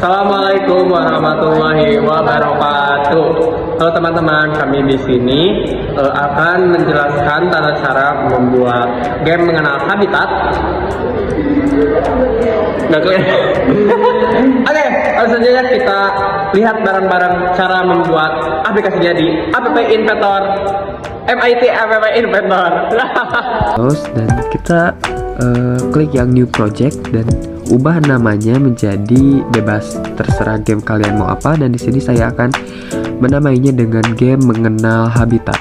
Assalamualaikum warahmatullahi wabarakatuh. Halo teman-teman, kami di sini akan menjelaskan tata cara membuat game mengenal habitat. Nggak kelihatan. Oke, langsung saja kita lihat bareng-bareng cara membuat aplikasinya di App Inventor. MIT App Inventor. Terus dan kita klik yang new project dan ubah namanya menjadi bebas, terserah game kalian mau apa. Dan di sini saya akan menamainya dengan game mengenal habitat.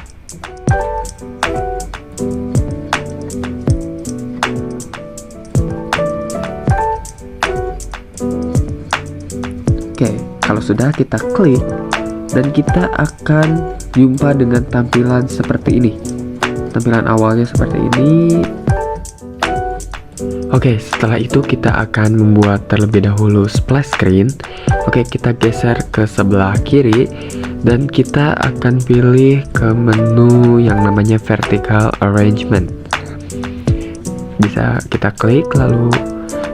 Oke, kalau sudah kita klik dan kita akan jumpa dengan tampilan seperti ini. Tampilan awalnya seperti ini. Oke, setelah itu kita akan membuat terlebih dahulu splash screen. Oke, kita geser ke sebelah kiri dan kita akan pilih ke menu yang namanya vertical arrangement. Bisa kita klik lalu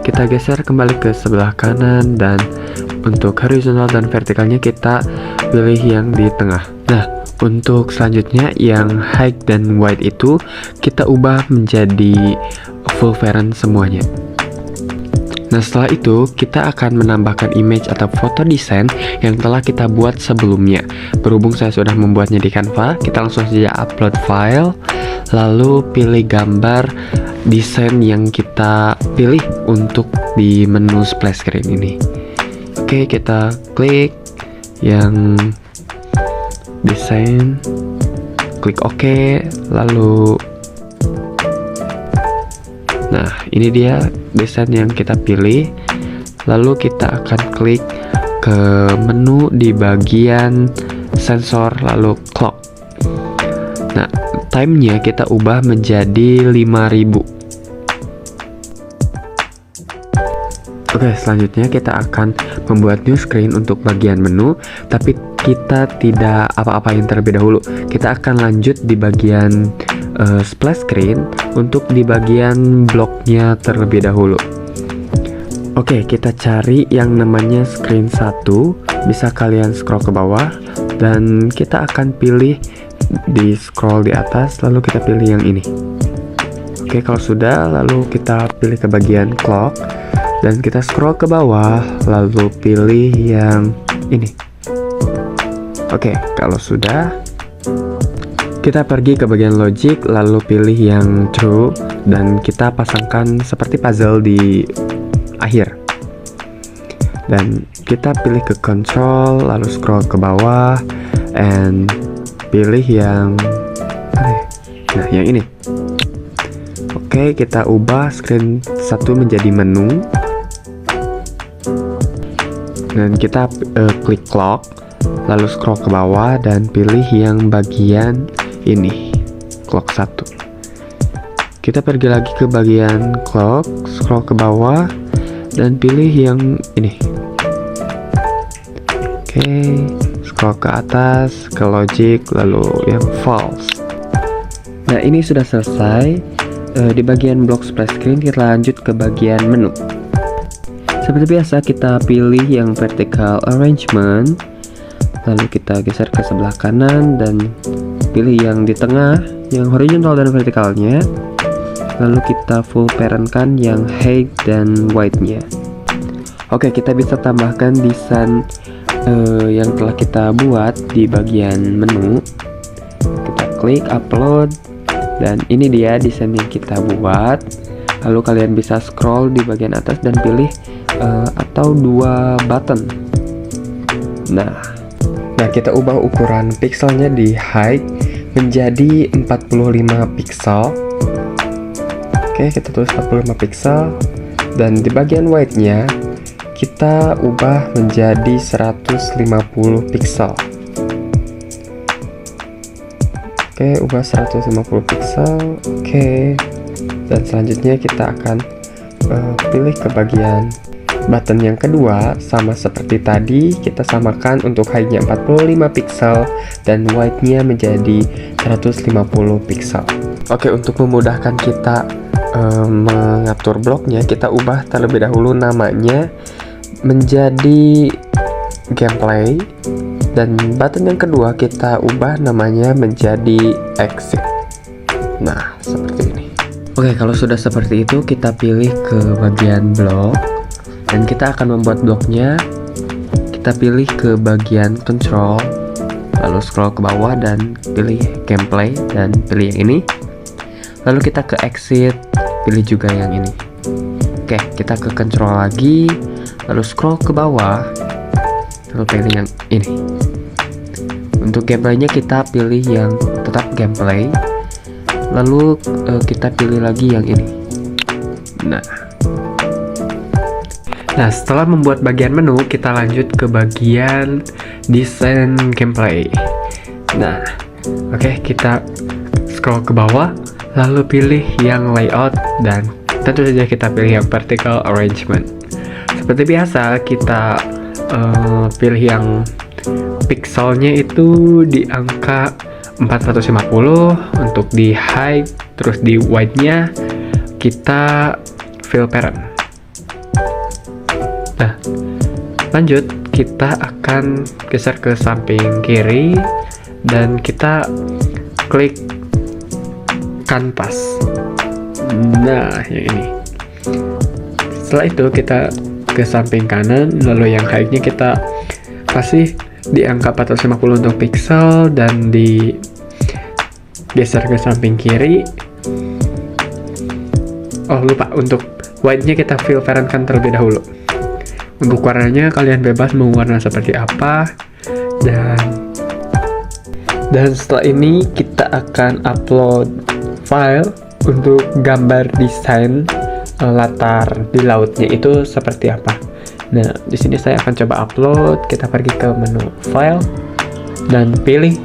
kita geser kembali ke sebelah kanan, dan untuk horizontal dan vertikalnya kita pilih yang di tengah. Nah, untuk selanjutnya yang height dan width itu kita ubah menjadi full parent semuanya. Nah, setelah itu kita akan menambahkan image atau foto desain yang telah kita buat sebelumnya. Berhubung saya sudah membuatnya di Canva, kita langsung saja upload file, lalu pilih gambar desain yang kita pilih untuk di menu splash screen ini. Oke, kita klik yang desain, klik OK, lalu nah ini dia desain yang kita pilih. Lalu kita akan klik ke menu di bagian sensor lalu clock. Nah, timenya kita ubah menjadi 5000. Oke, selanjutnya kita akan membuat new screen untuk bagian menu, tapi kita tidak apa-apain terlebih dahulu. Kita akan lanjut di bagian splash screen untuk di bagian bloknya terlebih dahulu. Oke, kita cari yang namanya screen 1. Bisa kalian scroll ke bawah dan kita akan pilih di scroll di atas, lalu kita pilih yang ini. Oke, kalau sudah lalu kita pilih ke bagian clock dan kita scroll ke bawah lalu pilih yang ini. Oke, kalau sudah kita pergi ke bagian logic lalu pilih yang true dan kita pasangkan seperti puzzle di akhir. Dan kita pilih ke control lalu scroll ke bawah and pilih yang nah yang ini. Oke, kita ubah screen 1 menjadi menu dan kita klik clock lalu scroll ke bawah dan pilih yang bagian ini, clock 1. Kita pergi lagi ke bagian clock, scroll ke bawah dan pilih yang ini. Oke, scroll ke atas ke logic lalu yang false. Nah, ini sudah selesai. Di bagian block splash screen kita lanjut ke bagian menu. Seperti biasa kita pilih yang vertical arrangement, lalu kita geser ke sebelah kanan dan pilih yang di tengah, yang horizontal dan vertikalnya. Lalu kita full parentkan yang height dan width-nya. Oke, kita bisa tambahkan desain yang telah kita buat di bagian menu. Kita klik upload dan ini dia desain yang kita buat. Lalu kalian bisa scroll di bagian atas dan pilih atau 2 button. Nah, kita ubah ukuran pixelnya di height menjadi 45 pixel. Oke, kita tulis 45 pixel dan di bagian width-nya kita ubah menjadi 150 pixel. Oke, ubah 150 pixel. Oke. Dan selanjutnya kita akan pilih ke bagian button yang kedua. Sama seperti tadi, kita samakan untuk height-nya 45 pixel dan width-nya menjadi 150 pixel. Oke, untuk memudahkan kita mengatur bloknya, kita ubah terlebih dahulu namanya menjadi gameplay, dan button yang kedua kita ubah namanya menjadi exit. Nah, seperti ini. Oke, kalau sudah seperti itu kita pilih ke bagian blok dan kita akan membuat bloknya. Kita pilih ke bagian control, lalu scroll ke bawah dan pilih gameplay dan pilih yang ini. Lalu kita ke exit, pilih juga yang ini. Oke, kita ke control lagi, lalu scroll ke bawah, lalu pilih yang ini. Untuk gameplaynya kita pilih yang tetap gameplay, lalu kita pilih lagi yang ini. Nah, setelah membuat bagian menu, kita lanjut ke bagian desain gameplay. Nah, oke, kita scroll ke bawah, lalu pilih yang layout, dan tentu saja kita pilih yang vertical arrangement. Seperti biasa, kita pilih yang pixelnya itu di angka 450 untuk di height, terus di width-nya kita fill parent. Nah, lanjut kita akan geser ke samping kiri dan kita klik kanvas. Nah, yang ini. Setelah itu kita ke samping kanan, lalu yang height-nya kita kasih di angka 450 untuk pixel dan di geser ke samping kiri. Oh, lupa, untuk white-nya kita fill parent kan terlebih dahulu. Untuk warnanya kalian bebas mau warna seperti apa. Dan setelah ini kita akan upload file untuk gambar desain latar di lautnya itu seperti apa. Nah, di sini saya akan coba upload. Kita pergi ke menu file dan pilih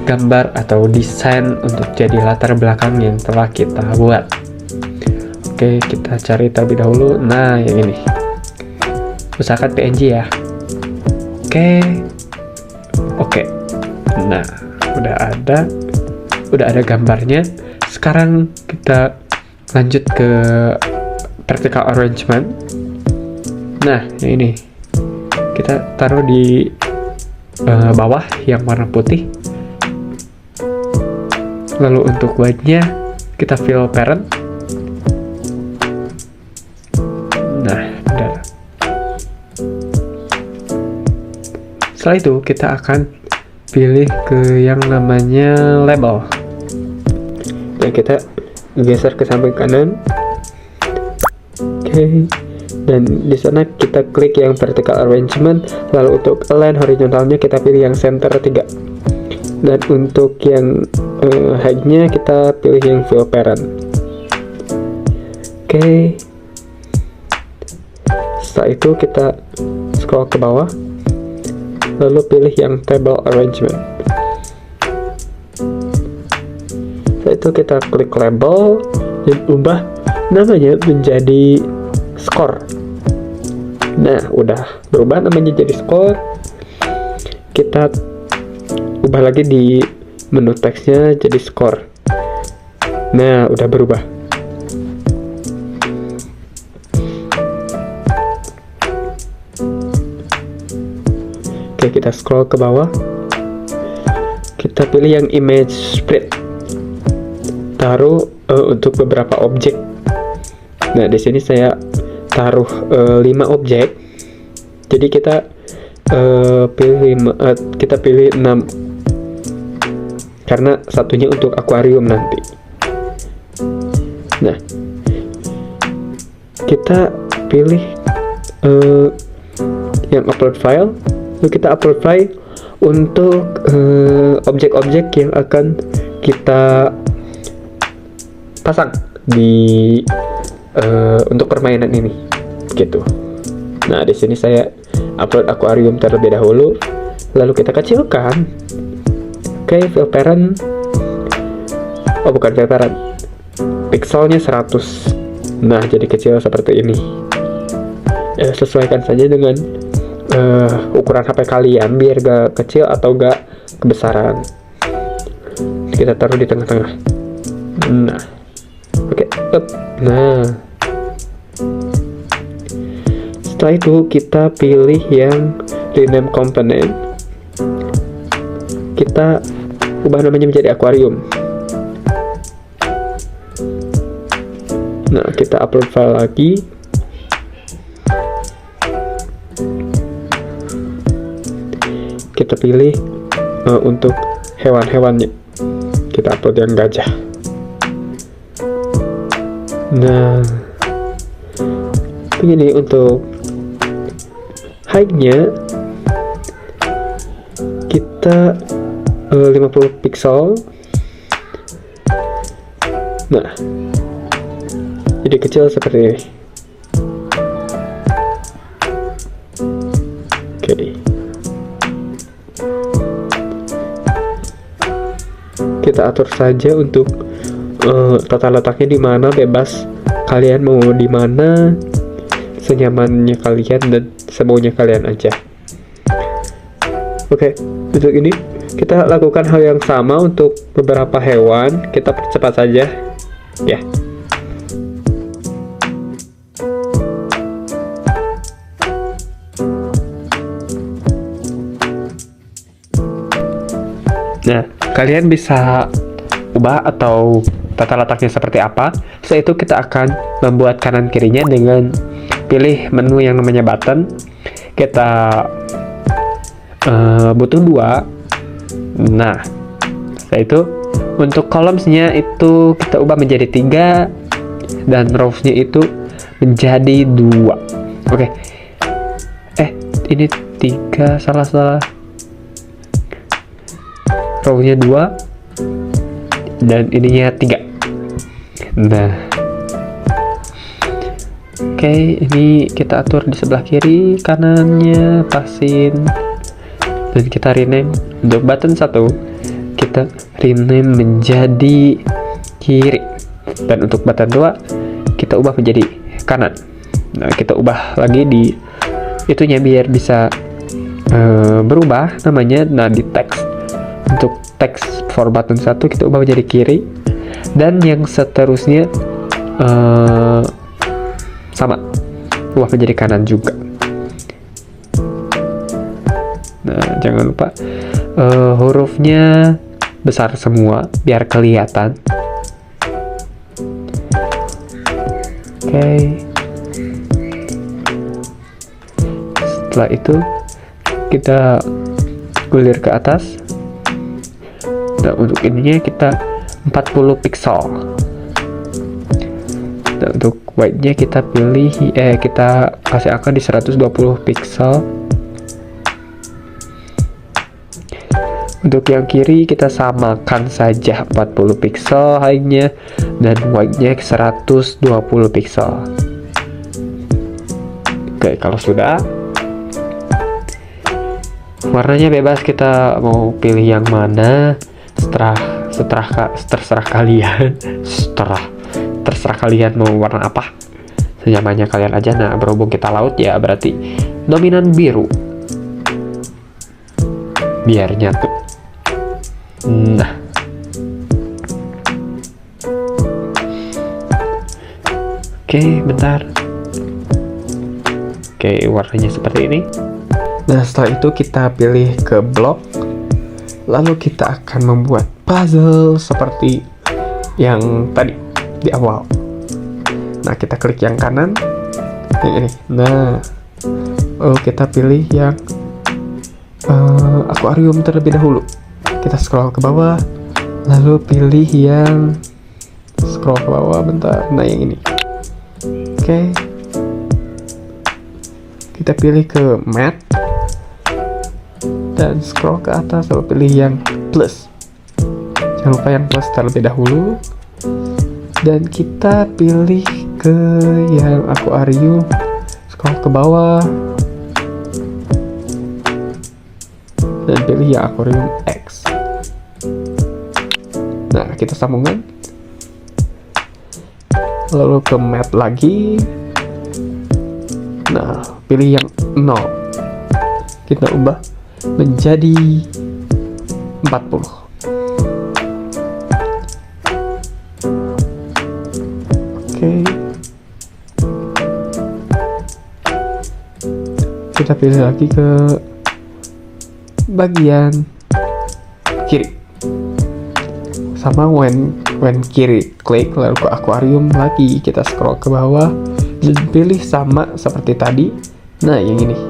gambar atau desain untuk jadi latar belakang yang telah kita buat. Oke, kita cari terlebih dahulu. Nah, yang ini. Usahakan PNG ya. Oke. Nah, udah ada gambarnya. Sekarang kita lanjut ke vertical arrangement. Nah, yang ini kita taruh di bawah yang warna putih. Lalu untuk white-nya kita fill parent. Nah, udah. Setelah itu kita akan pilih ke yang namanya label. Dan kita geser ke samping kanan. Oke. Dan di sana kita klik yang vertical arrangement, lalu untuk align horizontalnya kita pilih yang center 3. Dan untuk yang height-nya kita pilih yang fill parent. Oke. Setelah itu kita scroll ke bawah, lalu pilih yang table arrangement. Setelah itu kita klik label dan ubah namanya menjadi score. Nah, udah berubah namanya jadi score. Kita ubah lagi di menu teksnya jadi score. Nah, udah berubah. Oke, kita scroll ke bawah. Kita pilih yang image spread. Taruh untuk beberapa objek. Nah, di sini saya taruh 5 objek. Jadi kita pilih 6 karena satunya untuk akuarium nanti. Nah, kita pilih yang upload file. Lalu kita upload file untuk objek-objek yang akan kita pasang di untuk permainan ini, gitu. Nah, di sini saya upload akuarium terlebih dahulu, lalu kita kecilkan. Oke, fill parent. Oh, bukan fill parent. Pixelnya 100. Nah, jadi kecil seperti ini. Sesuaikan saja dengan ukuran HP kalian biar gak kecil atau gak kebesaran. Kita taruh di tengah-tengah. Nah, oke, up. Nah, Setelah itu kita pilih yang rename component. Kita ubah namanya menjadi aquarium. Nah, kita upload file lagi. Kita pilih untuk hewan-hewannya. Kita upload yang gajah. Nah, begini untuk height-nya kita 50 pixel. Nah, jadi kecil seperti ini. Oke. Kita atur saja untuk tata letaknya di mana, bebas kalian mau di mana, senyamannya kalian dan semaunya kalian aja. Oke, untuk ini kita lakukan hal yang sama untuk beberapa hewan. Kita percepat saja ya. Nah, kalian bisa ubah atau tata letaknya seperti apa. Setelah itu kita akan membuat kanan kirinya dengan pilih menu yang namanya button. Kita butuh 2. Nah, setelah itu untuk columns-nya itu kita ubah menjadi 3 dan rows-nya itu menjadi 2. Oke. Ini 3, salah. Row-nya 2 dan ininya 3. Nah, oke, ini kita atur di sebelah kiri, kanannya pasin, dan kita rename. Untuk button 1 kita rename menjadi kiri, dan untuk button 2 kita ubah menjadi kanan. Nah, kita ubah lagi di itunya biar bisa berubah namanya. Nah, di text, untuk text for button 1 kita ubah menjadi kiri, dan yang seterusnya sama, ubah menjadi kanan juga. Nah, jangan lupa hurufnya besar semua biar kelihatan. Oke. Setelah itu kita gulir ke atas. Nah, untuk ininya kita 40 pixel. Nah, untuk white-nya kita pilih kita kasih angka di 120 pixel. Untuk yang kiri kita samakan saja 40 pixel height-nya, dan white-nya 120 pixel. Oke, kalau sudah, warnanya bebas, kita mau pilih yang mana. Terserah kalian. Terserah kalian mau warna apa, senyamannya kalian aja. Nah, berhubung kita laut ya berarti dominan biru biar nyatu. Nah, oke, bentar. Oke, warnanya seperti ini. Nah, setelah itu kita pilih ke blok. Lalu kita akan membuat puzzle seperti yang tadi di awal. Nah, kita klik yang kanan, yang ini. Nah, lalu kita pilih yang akuarium terlebih dahulu. Kita scroll ke bawah, lalu pilih yang scroll ke bawah, bentar. Nah, yang ini. Oke. Kita pilih ke matte dan scroll ke atas, lalu pilih yang plus. Jangan lupa yang plus terlebih dahulu, dan kita pilih ke yang akuarium, scroll ke bawah dan pilih yang akuarium X. Nah, kita sambungkan, lalu ke matte lagi. Nah, pilih yang 0, kita ubah menjadi 40. Oke. kita pilih lagi ke bagian kiri. Sama when kiri klik lalu ke akuarium lagi, kita scroll ke bawah dan pilih sama seperti tadi. Nah yang ini,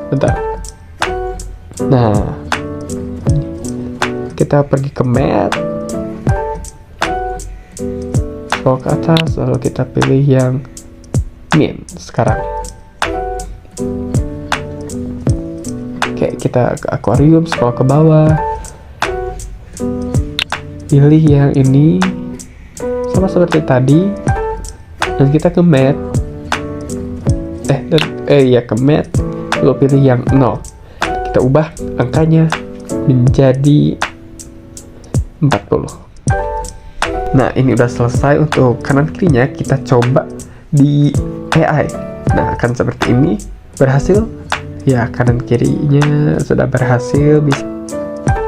bentar. Nah kita pergi ke mat, scroll ke atas lalu kita pilih yang min sekarang. Oke, kita ke akuarium, scroll ke bawah, pilih yang ini sama seperti tadi, dan kita ke mat, ke mat, lalu pilih yang 0. Kita ubah angkanya menjadi 40. Nah ini udah selesai untuk kanan kirinya. Kita coba di AI. Nah akan seperti ini. Berhasil ya, kanan kirinya sudah berhasil.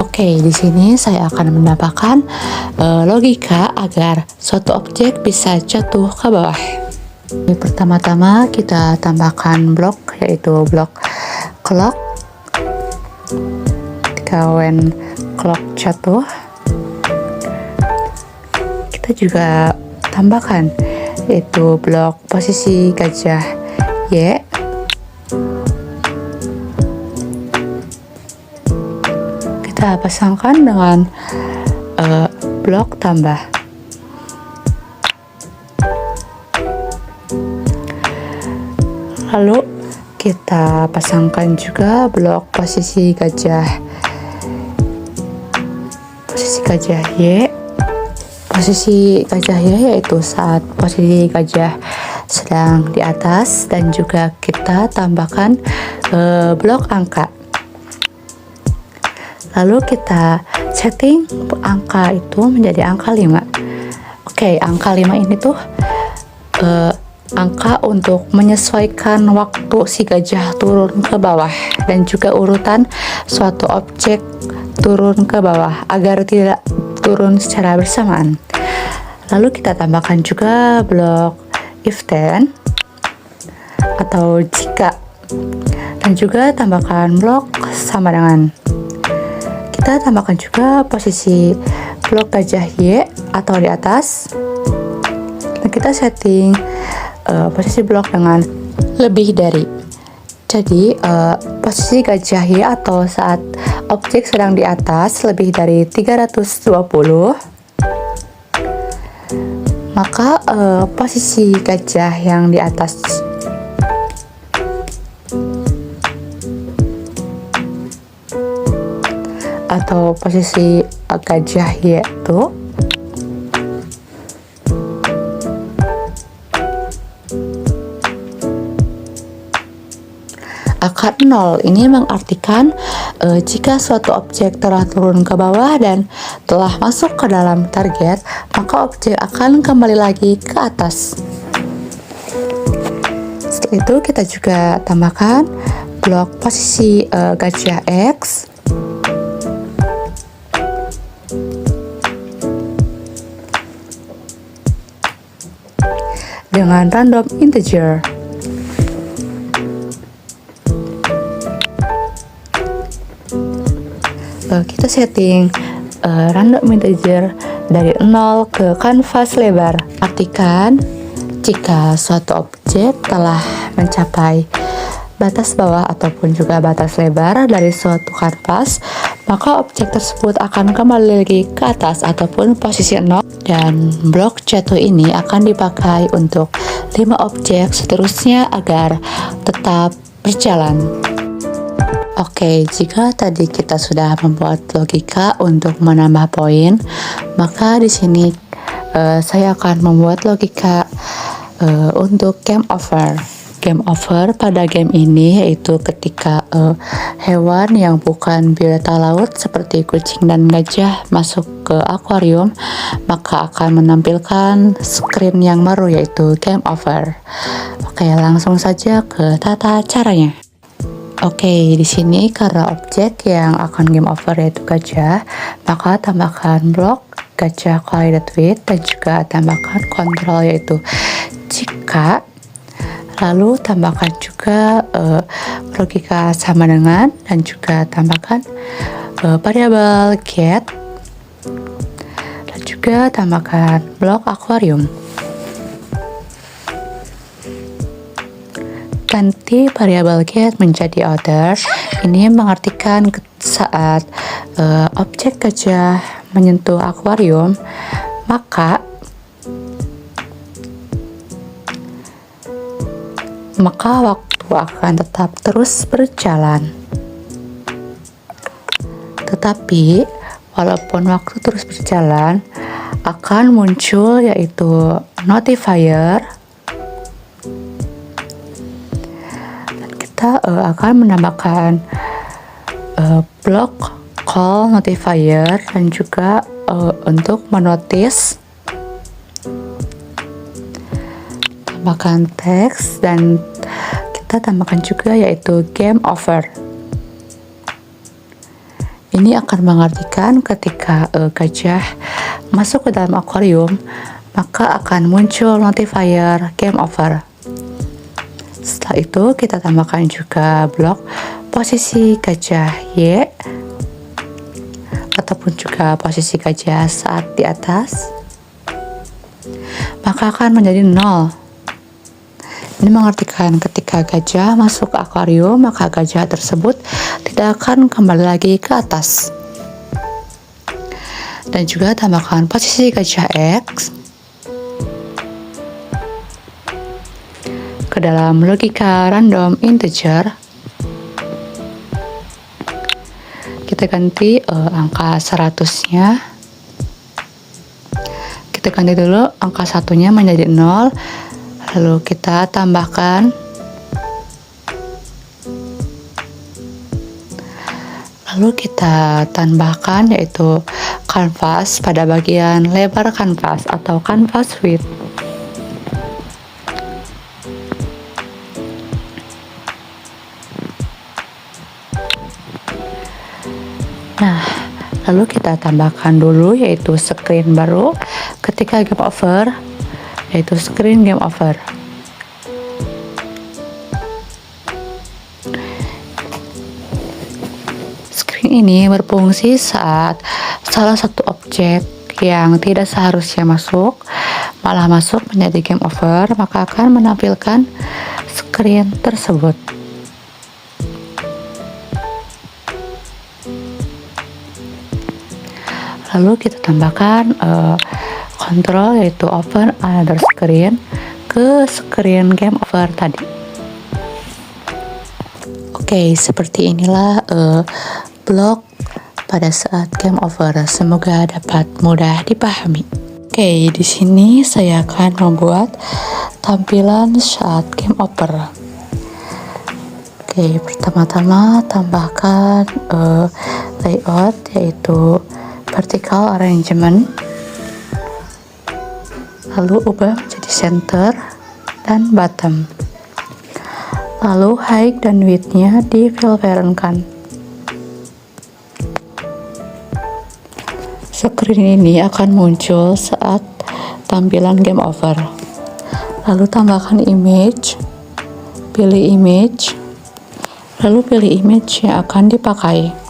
Oke, di sini saya akan menambahkan logika agar suatu objek bisa jatuh ke bawah. Pertama-tama kita tambahkan blok, yaitu blok clock. Ketika when clock jatuh, kita juga tambahkan yaitu blok posisi gajah Y. Kita pasangkan dengan blok tambah. Lalu kita pasangkan juga blok posisi gajah Y. Posisi gajah Y yaitu saat posisi gajah sedang di atas, dan juga kita tambahkan blok angka. Lalu kita setting angka itu menjadi angka 5. Oke, angka 5 ini tuh angka untuk menyesuaikan waktu si gajah turun ke bawah, dan juga urutan suatu objek turun ke bawah agar tidak turun secara bersamaan. Lalu kita tambahkan juga blok if then atau jika, dan juga tambahkan blok sama dengan. Kita tambahkan juga posisi blok gajah Y atau di atas, dan kita setting posisi blok dengan lebih dari. Jadi posisi gajah Y atau saat objek sedang di atas lebih dari 320, maka posisi gajah yang di atas atau posisi gajah Y itu akan 0. Ini mengartikan jika suatu objek telah turun ke bawah dan telah masuk ke dalam target, maka objek akan kembali lagi ke atas. Setelah itu kita juga tambahkan blok posisi gajah X dengan random integer. Kita setting random integer dari 0 ke kanvas lebar. Artikan jika suatu objek telah mencapai batas bawah ataupun juga batas lebar dari suatu kanvas, maka objek tersebut akan kembali lagi ke atas ataupun posisi 0, dan blok jatuh ini akan dipakai untuk 5 objek seterusnya agar tetap berjalan. Oke, jika tadi kita sudah membuat logika untuk menambah poin, maka di sini saya akan membuat logika untuk game over. Game over pada game ini yaitu ketika hewan yang bukan biota laut seperti kucing dan gajah masuk ke akuarium, maka akan menampilkan screen yang baru yaitu game over. Oke, langsung saja ke tata caranya. Oke, di sini karena objek yang akan game over yaitu gajah, maka tambahkan blok gajah collided with, dan juga tambahkan kontrol yaitu jika. Lalu tambahkan juga logika sama dengan, dan juga tambahkan variabel get, dan juga tambahkan blok akuarium. Ganti variabel get menjadi order. Ini mengartikan saat objek gajah menyentuh akuarium, maka waktu akan tetap terus berjalan. Tetapi walaupun waktu terus berjalan, akan muncul yaitu notifier. Dan kita akan menambahkan blok call notifier, dan juga untuk menotis tambahkan teks, dan kita tambahkan juga yaitu game over. Ini akan mengartikan ketika gajah masuk ke dalam akuarium, maka akan muncul notifier game over. Setelah itu kita tambahkan juga blok posisi gajah Y, ataupun juga posisi gajah saat di atas, maka akan menjadi 0. Ini mengartikan ketika gajah masuk ke akuarium, maka gajah tersebut tidak akan kembali lagi ke atas. Dan juga tambahkan posisi gajah X ke dalam logika random integer. Kita ganti angka 100-nya. Kita ganti dulu angka 1-nya menjadi 0. Lalu kita tambahkan yaitu canvas pada bagian lebar kanvas atau canvas width. Nah, lalu kita tambahkan dulu yaitu screen baru ketika game over, yaitu screen game over. Screen ini berfungsi saat salah satu objek yang tidak seharusnya masuk malah masuk menjadi game over, maka akan menampilkan screen tersebut. Lalu kita tambahkan kontrol yaitu open another screen ke screen game over tadi. Oke, seperti inilah blok pada saat game over. Semoga dapat mudah dipahami. Oke, di sini saya akan membuat tampilan saat game over. Oke, pertama-tama tambahkan layout yaitu vertical arrangement, lalu ubah menjadi center dan bottom, lalu height dan width-nya di-filterankan. Screen ini akan muncul saat tampilan game over. Lalu tambahkan image, pilih image, lalu pilih image yang akan dipakai.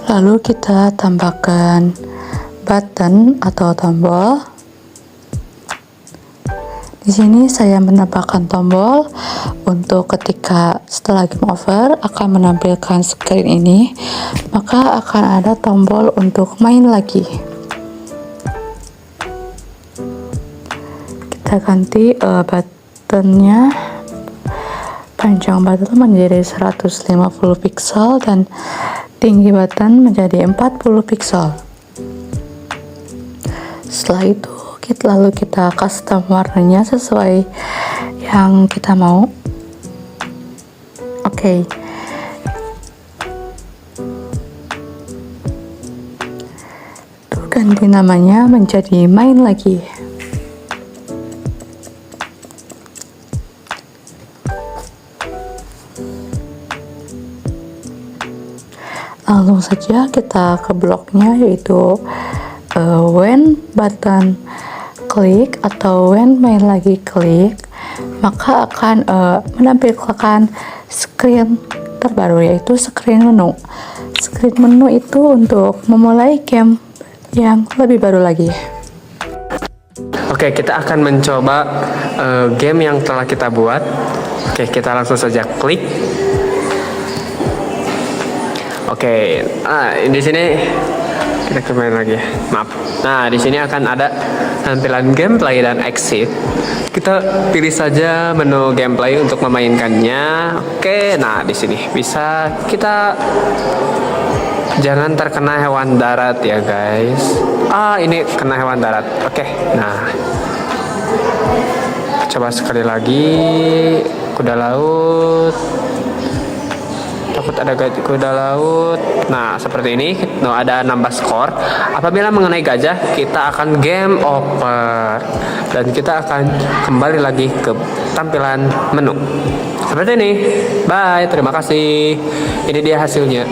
Lalu kita tambahkan button atau tombol. Di sini saya menambahkan tombol untuk ketika setelah game over akan menampilkan screen ini, maka akan ada tombol untuk main lagi. Kita ganti buttonnya, panjang button menjadi 150 pixel dan tinggi button menjadi 40 pixel. Setelah itu lalu kita custom warnanya sesuai yang kita mau. Oke. ganti namanya menjadi main lagi. Langsung saja kita ke bloknya, yaitu when button klik atau when main lagi klik, maka akan menampilkan screen terbaru, yaitu screen menu. Screen menu itu untuk memulai game yang lebih baru lagi. Oke, kita akan mencoba game yang telah kita buat. Oke, kita langsung saja klik. Oke, di sini kita kembali lagi. Maaf. Nah, di sini akan ada tampilan gameplay dan exit. Kita pilih saja menu gameplay untuk memainkannya. Oke, nah di sini bisa kita jangan terkena hewan darat ya guys. Ini kena hewan darat. Oke, nah coba sekali lagi. Kuda laut. Takut ada kuda laut. Nah, seperti ini. Nah, ada nambah skor. Apabila mengenai gajah, kita akan game over. Dan kita akan kembali lagi ke tampilan menu. Seperti ini. Bye, terima kasih. Ini dia hasilnya.